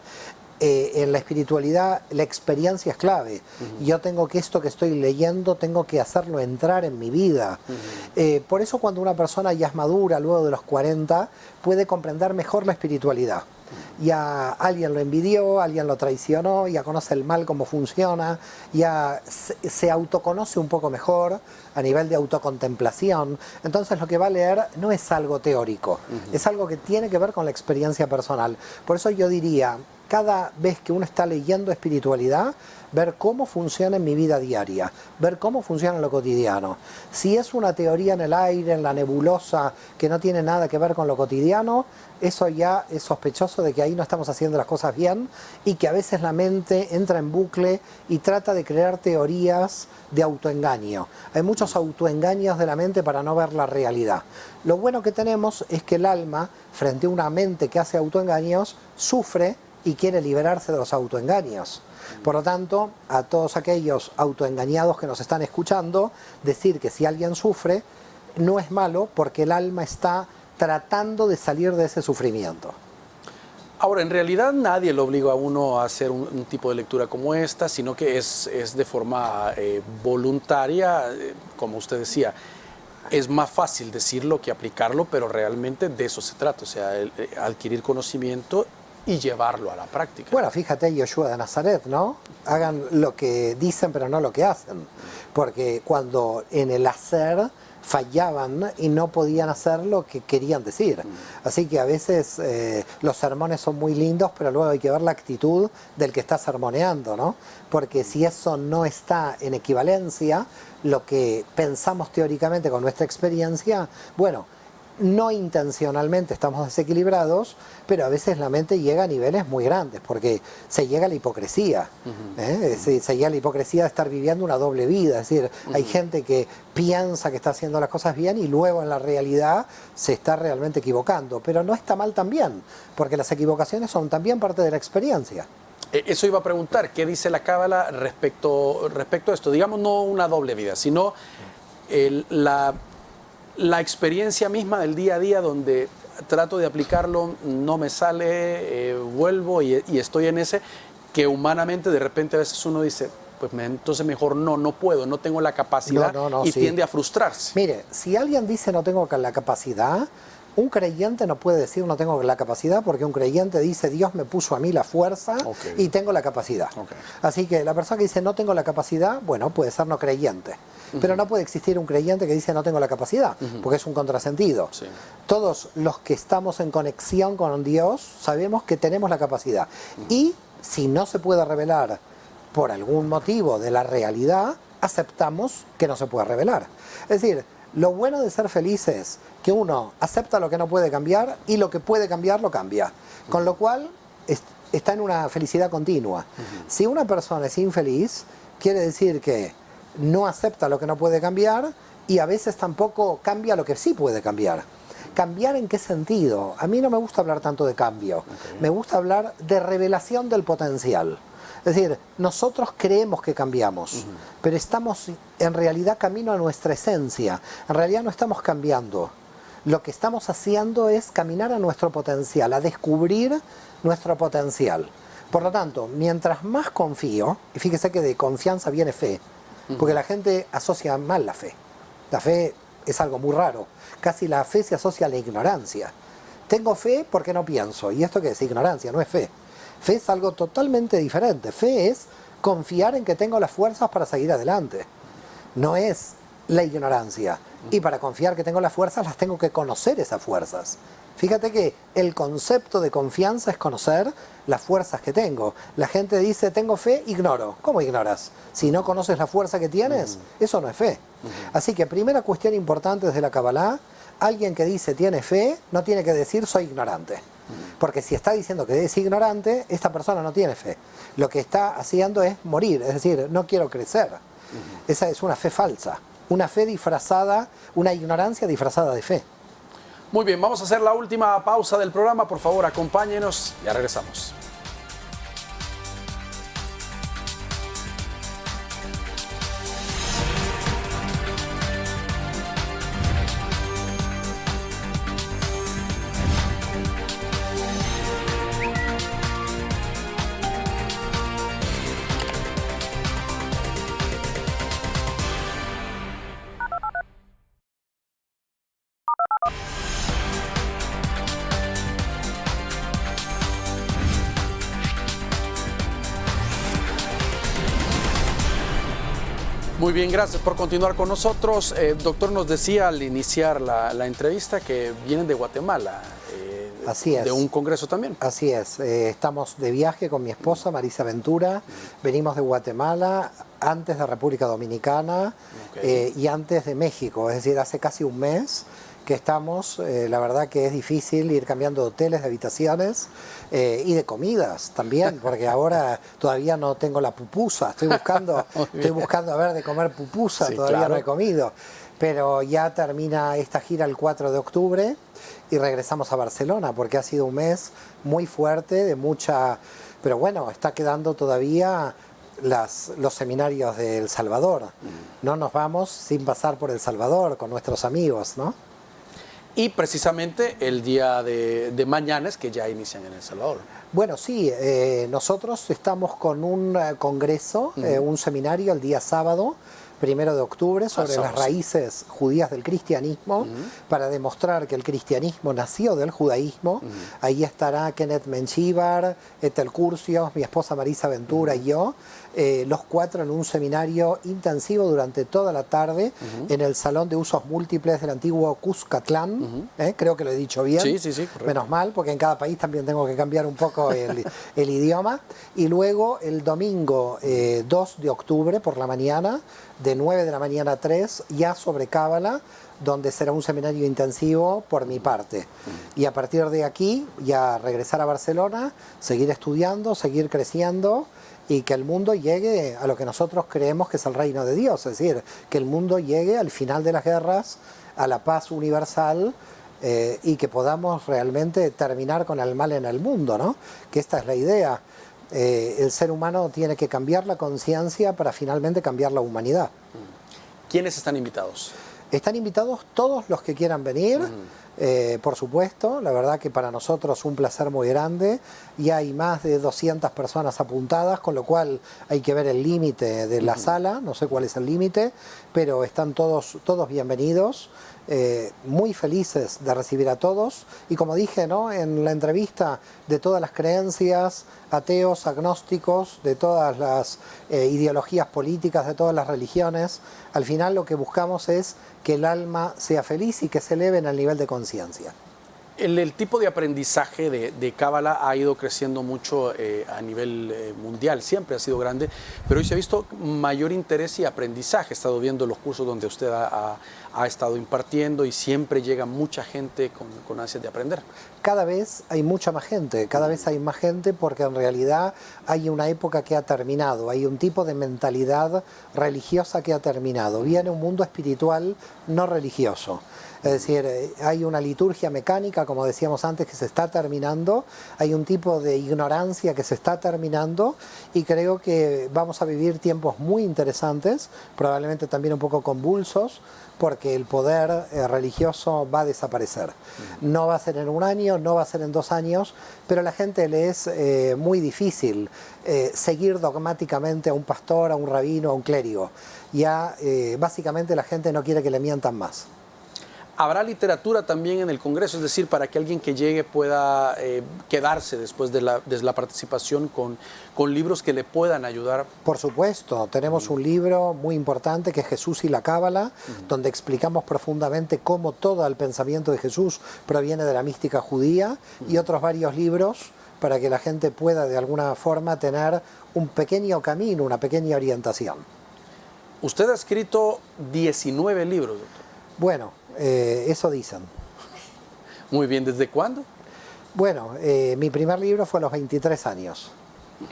En la espiritualidad la experiencia es clave. Yo tengo que esto que estoy leyendo, tengo que hacerlo entrar en mi vida. Por eso cuando una persona ya es madura, luego de los 40, puede comprender mejor la espiritualidad. Ya alguien lo envidió, alguien lo traicionó, ya conoce el mal cómo funciona, ya se autoconoce un poco mejor a nivel de autocontemplación. Entonces lo que va a leer no es algo teórico, es algo que tiene que ver con la experiencia personal. Por eso yo diría, cada vez que uno está leyendo espiritualidad, ver cómo funciona en mi vida diaria, ver cómo funciona en lo cotidiano. Si es una teoría en el aire, en la nebulosa, que no tiene nada que ver con lo cotidiano, eso ya es sospechoso de que ahí no estamos haciendo las cosas bien y que a veces la mente entra en bucle y trata de crear teorías de autoengaño. Hay muchos autoengaños de la mente para no ver la realidad. Lo bueno que tenemos es que el alma, frente a una mente que hace autoengaños, sufre y quiere liberarse de los autoengaños. Por lo tanto, a todos aquellos autoengañados que nos están escuchando, decir que si alguien sufre no es malo porque el alma está tratando de salir de ese sufrimiento. Ahora, en realidad nadie lo obliga a uno a hacer un tipo de lectura como esta, sino que es de forma voluntaria, como usted decía. Es más fácil decirlo que aplicarlo, pero realmente de eso se trata, o sea, adquirir conocimiento y llevarlo a la práctica. Bueno, fíjate Yoshua de Nazaret, ¿no? Hagan lo que dicen, pero no lo que hacen. Porque cuando en el hacer fallaban y no podían hacer lo que querían decir. Así que a veces los sermones son muy lindos, pero luego hay que ver la actitud del que está sermoneando, ¿no? Porque si eso no está en equivalencia, lo que pensamos teóricamente con nuestra experiencia, bueno, no intencionalmente estamos desequilibrados, pero a veces la mente llega a niveles muy grandes, porque se llega a la hipocresía. Se llega a la hipocresía de estar viviendo una doble vida. Es decir, hay gente que piensa que está haciendo las cosas bien y luego en la realidad se está realmente equivocando. Pero no está mal también, porque las equivocaciones son también parte de la experiencia. Eso iba a preguntar, ¿qué dice la Cábala respecto a esto? Digamos, no una doble vida, sino la experiencia misma del día a día donde trato de aplicarlo, no me sale, vuelvo y estoy en ese, que humanamente de repente a veces uno dice, pues entonces mejor no puedo, no tengo la capacidad y sí. Tiende a frustrarse. Mire, si alguien dice no tengo la capacidad, un creyente no puede decir no tengo la capacidad porque un creyente dice Dios me puso a mí la fuerza y tengo la capacidad. Así que la persona que dice no tengo la capacidad, bueno, puede ser no creyente. Pero no puede existir un creyente que dice no tengo la capacidad, porque es un contrasentido. Sí. Todos los que estamos en conexión con Dios sabemos que tenemos la capacidad. Y si no se puede revelar por algún motivo de la realidad, aceptamos que no se puede revelar. Es decir, lo bueno de ser feliz es que uno acepta lo que no puede cambiar y lo que puede cambiar lo cambia. Con lo cual está en una felicidad continua. Si una persona es infeliz, quiere decir que no acepta lo que no puede cambiar y a veces tampoco cambia lo que sí puede cambiar. ¿Cambiar en qué sentido? A mí no me gusta hablar tanto de cambio. Me gusta hablar de revelación del potencial. Es decir, nosotros creemos que cambiamos, pero estamos en realidad camino a nuestra esencia. En realidad no estamos cambiando. Lo que estamos haciendo es caminar a nuestro potencial, a descubrir nuestro potencial. Por lo tanto, mientras más confío, y fíjese que de confianza viene fe, porque la gente asocia mal la fe. La fe es algo muy raro. Casi la fe se asocia a la ignorancia. Tengo fe porque no pienso. ¿Y esto qué es? Ignorancia, no es fe. Fe es algo totalmente diferente. Fe es confiar en que tengo las fuerzas para seguir adelante. No es la ignorancia. Y para confiar que tengo las fuerzas, las tengo que conocer esas fuerzas. Fíjate que el concepto de confianza es conocer las fuerzas que tengo. La gente dice, tengo fe, ignoro. ¿Cómo ignoras? Si no conoces la fuerza que tienes, eso no es fe. Así que primera cuestión importante desde la Kabbalah, alguien que dice tiene fe, no tiene que decir soy ignorante. Porque si está diciendo que es ignorante, esta persona no tiene fe. Lo que está haciendo es morir, es decir, no quiero crecer. Esa es una fe falsa. una fe disfrazada, una ignorancia disfrazada de fe. Muy bien, vamos a hacer la última pausa del programa. Por favor, acompáñenos. Ya regresamos. Muy bien, gracias por continuar con nosotros. Doctor, nos decía al iniciar la entrevista que vienen de Guatemala. Así es. De un congreso también. Así es. Estamos de viaje con mi esposa, Marisa Ventura. Venimos de Guatemala, antes de República Dominicana y antes de México. Es decir, hace casi un mes que estamos. La verdad que es difícil ir cambiando de hoteles, de habitaciones y de comidas también, porque ahora todavía no tengo la pupusa. Estoy buscando a ver de comer pupusa, sí, todavía claro. no he comido. Pero ya termina esta gira el 4 de octubre y regresamos a Barcelona, porque ha sido un mes muy fuerte, de mucha... Pero bueno, está quedando todavía los seminarios de El Salvador. No nos vamos sin pasar por El Salvador con nuestros amigos, ¿no? Y precisamente el día de mañana es que ya inician en El Salvador. Bueno, sí, nosotros estamos con un congreso, un seminario el día sábado, 1 de octubre, sobre las raíces judías del cristianismo, para demostrar que el cristianismo nació del judaísmo. Ahí estará Kenneth Menjivar, Ethel Curcios, mi esposa Marisa Ventura y yo, los cuatro en un seminario intensivo durante toda la tarde en el Salón de Usos Múltiples del antiguo Cuscatlán. Creo que lo he dicho bien. Sí, sí, sí, correcto. Menos mal, porque en cada país también tengo que cambiar un poco el idioma. Y luego el domingo 2 de octubre por la mañana, de 9 de la mañana a 3, ya sobre Cábala, donde será un seminario intensivo por mi parte. Y a partir de aquí ya regresar a Barcelona, seguir estudiando, seguir creciendo y que el mundo llegue a lo que nosotros creemos que es el reino de Dios, es decir, que el mundo llegue al final de las guerras, a la paz universal y que podamos realmente terminar con el mal en el mundo, ¿no? Que esta es la idea. El ser humano tiene que cambiar la conciencia para finalmente cambiar la humanidad. ¿Quiénes están invitados? Están invitados todos los que quieran venir, por supuesto. La verdad que para nosotros un placer muy grande. Ya hay más de 200 personas apuntadas, con lo cual hay que ver el límite de la sala. No sé cuál es el límite, pero están todos bienvenidos. Muy felices de recibir a todos y como dije, ¿no?, en la entrevista, de todas las creencias, ateos, agnósticos, de todas las ideologías políticas, de todas las religiones. Al final lo que buscamos es que el alma sea feliz y que se eleve en el nivel de conciencia. El tipo de aprendizaje de Cábala ha ido creciendo mucho a nivel mundial, siempre ha sido grande, pero hoy se ha visto mayor interés y aprendizaje. He estado viendo los cursos donde usted ha estado impartiendo y siempre llega mucha gente con ansias de aprender. Cada vez hay mucha más gente, cada vez hay más gente porque en realidad hay una época que ha terminado, hay un tipo de mentalidad religiosa que ha terminado. Viene un mundo espiritual no religioso. Es decir, hay una liturgia mecánica, como decíamos antes, que se está terminando, hay un tipo de ignorancia que se está terminando y creo que vamos a vivir tiempos muy interesantes, probablemente también un poco convulsos, porque el poder religioso va a desaparecer. No va a ser en un año, no va a ser en 2 años, pero a la gente le es muy difícil seguir dogmáticamente a un pastor, a un rabino, a un clérigo. Ya básicamente la gente no quiere que le mientan más. ¿Habrá literatura también en el Congreso? Es decir, para que alguien que llegue pueda quedarse después de la participación con libros que le puedan ayudar. Por supuesto, tenemos un libro muy importante que es Jesús y la Cábala, donde explicamos profundamente cómo todo el pensamiento de Jesús proviene de la mística judía, y otros varios libros para que la gente pueda de alguna forma tener un pequeño camino, una pequeña orientación. Usted ha escrito 19 libros, doctor. Bueno, eso dicen. Muy bien, ¿desde cuándo? Bueno, mi primer libro fue a los 23 años.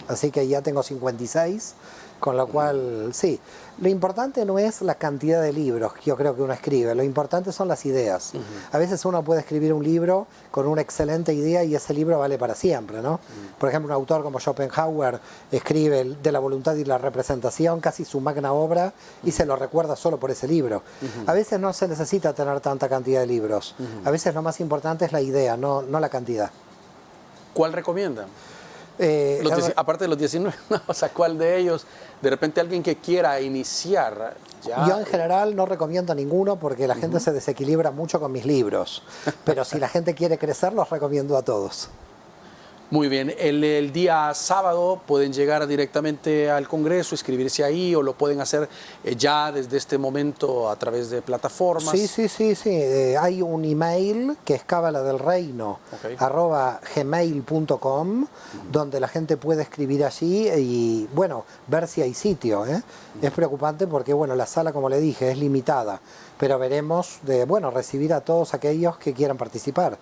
así que ya tengo 56, con lo cual, sí. Lo importante no es la cantidad de libros que yo creo que uno escribe, lo importante son las ideas. A veces uno puede escribir un libro con una excelente idea y ese libro vale para siempre, ¿no? Por ejemplo, un autor como Schopenhauer escribe De la voluntad y la representación, casi su magna obra, y se lo recuerda solo por ese libro. A veces no se necesita tener tanta cantidad de libros, a veces lo más importante es la idea, no la cantidad. ¿Cuál recomiendan? Aparte de los 19, o sea, ¿cuál de ellos? De repente alguien que quiera iniciar ya... Yo en general no recomiendo ninguno porque la gente se desequilibra mucho con mis libros, pero si la gente quiere crecer los recomiendo a todos. Muy bien, el día sábado pueden llegar directamente al Congreso, inscribirse ahí, o lo pueden hacer ya desde este momento a través de plataformas. Sí. Hay un email que es cabaladelreino@gmail.com, donde la gente puede escribir allí y, bueno, ver si hay sitio. Es preocupante porque, bueno, la sala, como le dije, es limitada, pero veremos de, bueno, recibir a todos aquellos que quieran participar.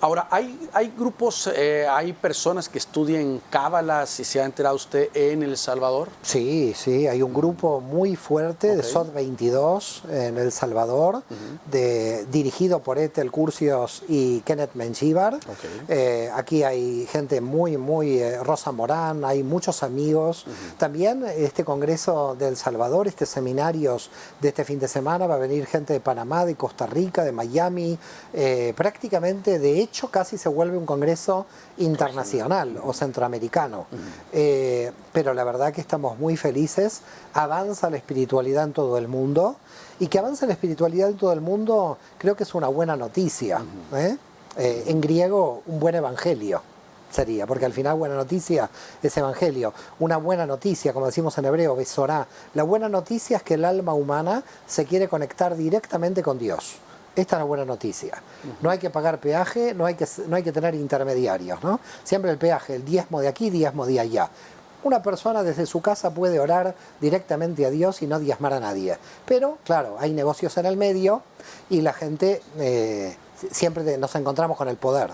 Ahora, hay grupos, hay personas que estudian cábala, si se ha enterado usted, en El Salvador. Sí, hay un grupo muy fuerte de SOT 22 en El Salvador, dirigido por Ethel Curcios y Kenneth Menjivar. Aquí hay gente muy, Rosa Morán, hay muchos amigos. También este Congreso de El Salvador, seminarios de este fin de semana, va a venir gente de Panamá, de Costa Rica, de Miami, prácticamente, de hecho, casi se vuelve un congreso internacional o centroamericano. Pero la verdad que estamos muy felices. Avanza la espiritualidad en todo el mundo, y que avance la espiritualidad en todo el mundo creo que es una buena noticia. En griego, un buen evangelio sería, porque al final buena noticia es evangelio. Una buena noticia, como decimos en hebreo, besorá. La buena noticia es que el alma humana se quiere conectar directamente con Dios. Esta es la buena noticia. No hay que pagar peaje, no hay que tener intermediarios, ¿no? Siempre el peaje, el diezmo de aquí, diezmo de allá. Una persona desde su casa puede orar directamente a Dios y no diezmar a nadie. Pero, claro, hay negocios en el medio y la gente, siempre nos encontramos con el poder.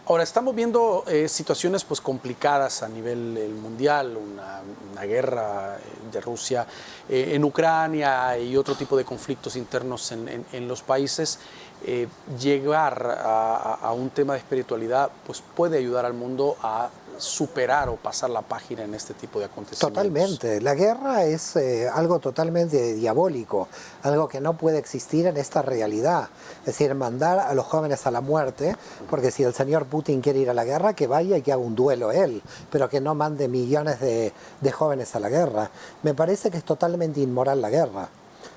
Ahora, estamos viendo situaciones pues complicadas a nivel mundial, una guerra de Rusia en Ucrania y otro tipo de conflictos internos en los países. Llegar a un tema de espiritualidad pues puede ayudar al mundo a superar o pasar la página en este tipo de acontecimientos. Totalmente. La guerra es algo totalmente diabólico, algo que no puede existir en esta realidad. Es decir, mandar a los jóvenes a la muerte, porque si el señor Putin quiere ir a la guerra, que vaya y que haga un duelo él, pero que no mande millones de jóvenes a la guerra. Me parece que es totalmente inmoral la guerra.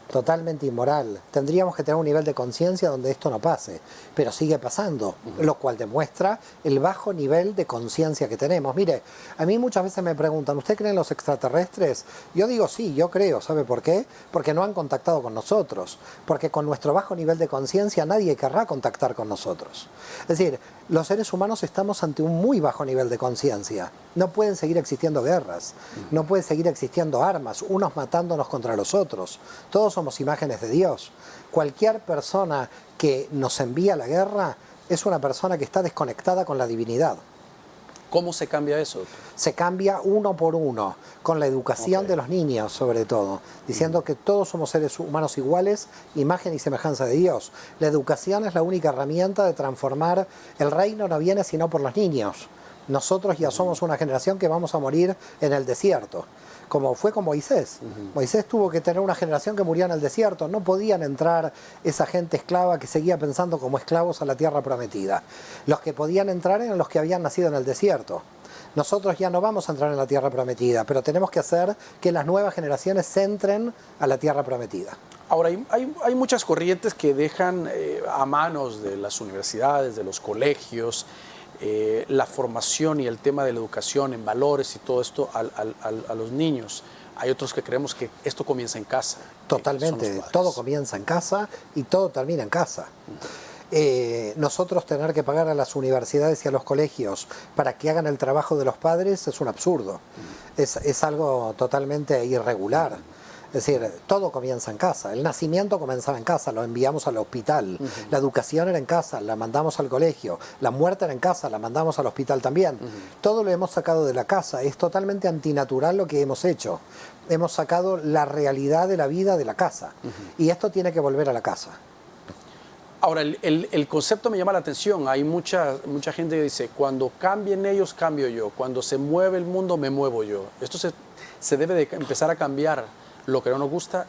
Totalmente inmoral. Tendríamos que tener un nivel de conciencia donde esto no pase, pero sigue pasando, lo cual demuestra el bajo nivel de conciencia que tenemos. Mire, a mí muchas veces me preguntan, ¿usted cree en los extraterrestres? Yo digo sí, yo creo. ¿Sabe por qué? Porque no han contactado con nosotros, porque con nuestro bajo nivel de conciencia nadie querrá contactar con nosotros. Es decir, los seres humanos estamos ante un muy bajo nivel de conciencia. No pueden seguir existiendo guerras, no pueden seguir existiendo armas, unos matándonos contra los otros. Todos somos imágenes de Dios. Cualquier persona que nos envía a la guerra es una persona que está desconectada con la divinidad. ¿Cómo se cambia eso? Se cambia uno por uno, con la educación de los niños sobre todo, diciendo que todos somos seres humanos iguales, imagen y semejanza de Dios. La educación es la única herramienta de transformar. El reino no viene sino por los niños. Nosotros ya somos una generación que vamos a morir en el desierto, como fue con Moisés. Moisés tuvo que tener una generación que murió en el desierto. No podían entrar esa gente esclava que seguía pensando como esclavos a la tierra prometida. Los que podían entrar eran los que habían nacido en el desierto. Nosotros ya no vamos a entrar en la tierra prometida, pero tenemos que hacer que las nuevas generaciones entren a la tierra prometida. Ahora, hay muchas corrientes que dejan a manos de las universidades, de los colegios, la formación y el tema de la educación en valores y todo esto a los niños. Hay otros que creemos que esto comienza en casa. Totalmente, todo comienza en casa y todo termina en casa. Nosotros tener que pagar a las universidades y a los colegios para que hagan el trabajo de los padres es un absurdo. Es algo totalmente irregular. Es decir, todo comienza en casa. El nacimiento comenzaba en casa, lo enviamos al hospital. La educación era en casa, la mandamos al colegio. La muerte era en casa, la mandamos al hospital también. Todo lo hemos sacado de la casa. Es totalmente antinatural lo que hemos hecho. Hemos sacado la realidad de la vida de la casa. Y esto tiene que volver a la casa. Ahora, el concepto me llama la atención. Hay mucha gente que dice, cuando cambien ellos, cambio yo. Cuando se mueve el mundo, me muevo yo. Esto se debe de empezar a cambiar lo que no nos gusta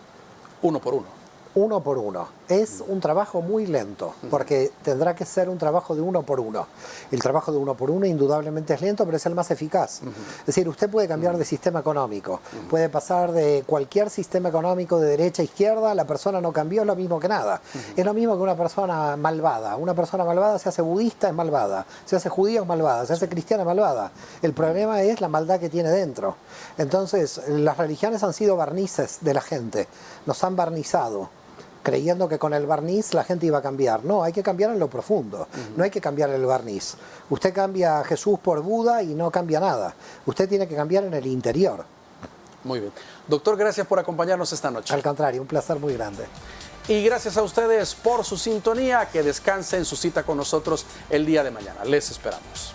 uno por uno. Uno por uno. Es un trabajo muy lento, porque tendrá que ser un trabajo de uno por uno. El trabajo de uno por uno indudablemente es lento, pero es el más eficaz. Es decir, usted puede cambiar de sistema económico, puede pasar de cualquier sistema económico de derecha a izquierda, la persona no cambió, es lo mismo que nada. Es lo mismo que una persona malvada. Una persona malvada se hace budista, es malvada. Se hace judío, es malvada. Se hace cristiana, es malvada. El problema es la maldad que tiene dentro. Entonces, las religiones han sido barnices de la gente. Nos han barnizado, creyendo que con el barniz la gente iba a cambiar. No, hay que cambiar en lo profundo, no hay que cambiar el barniz. Usted cambia a Jesús por Buda y no cambia nada. Usted tiene que cambiar en el interior. Muy bien. Doctor, gracias por acompañarnos esta noche. Al contrario, un placer muy grande. Y gracias a ustedes por su sintonía. Que descansen en su cita con nosotros el día de mañana. Les esperamos.